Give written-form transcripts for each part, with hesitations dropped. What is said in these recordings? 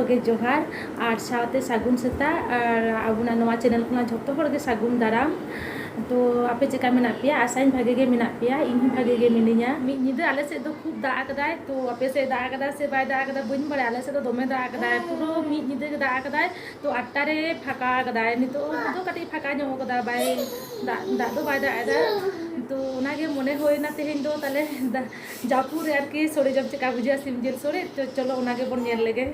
गे जोहार और साथे सागुन सेता और आबुना नवा चैनल खुना झोटो हर गे सागुन दाराम। तो आपे चेका मेना पिया आसाइन भागे गे मेना पिया इन भागे गे मिनिया मिद निदा आले से दो खूब दाग कदाय तो आपे से दाग कदा से बाय दाग कदा बइन बड़े आले से तो दोमे दाग कदाय पुरो मिद निदा के दाग कदाय तो 8टा रे फाका कदाय नितो दो कटी फाका ᱧᱚᱜ कदा बाय दाग दो बाय दाग दा तो ओनागे मने होयना तेहेन दो ताले जापुर यार की सोड़े जब चेका बुझा सिम जेल सोड़े तो चलो ओनागे बन नेल लेगे।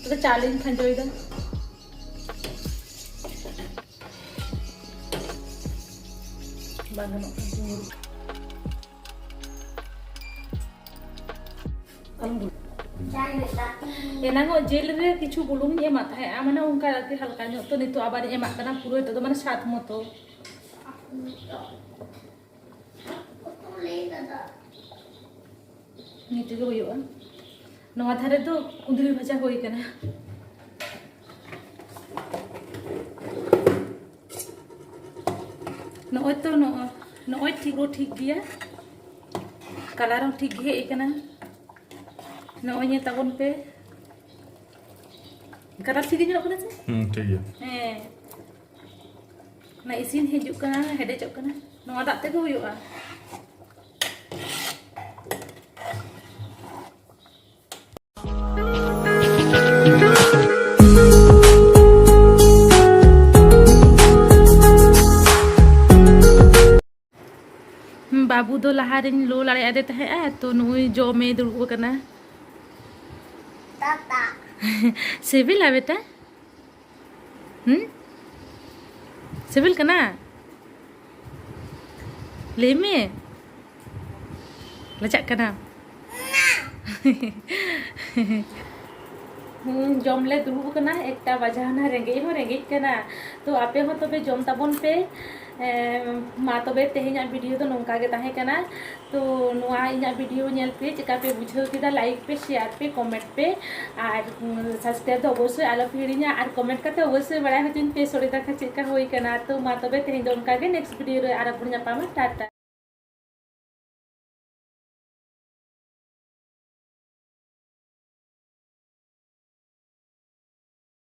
तो चालीन खंजोई दा बांगनो एनांगो जेल रे किछु बुलुंग एमा थाए माने उनका हल्का ᱧᱚᱜ तो नितो आबार एमा कना पुरो तो माने सात मतो नीचे के होयो नवा धारे तो कुंदरी भाजा होई कना नोय तो नोय ठीक गया कलर ठीक हे कना नोय ये तबन पे कलर ठीक ᱧᱚᱜ कना से ठीक है ना इसिन हिजुक कना हेडेजक कना नवा दाग ते होयोआ बाबू दो लहारिन लो लड़े आदे तहे तो नुई जमे दुड़ुब कना ताता सिविल बेटा सिविल कना ले में लचक कना जमले दुड़ुब कना एकटा बजाना रेंगे कना तो आपे हो तबे जम ताबन पे मा तबे तेहेኛ वीडियो तो नोंका गे ताहे कना तो नोआ इኛ वीडियो नेल पे चिका पे बुझाव किदा लाइक पे शेयर पे कमेंट पे और सब्सक्राइब तो अवश्य आलो हिड़िया और कमेंट करते अवश्य बड़ा हतिन पे सोरे दाखा चिका होई कना तो मा तबे तेहेñ दो उनका गे नेक्स्ट वीडियो रे आरो बुन जापामा टाटा।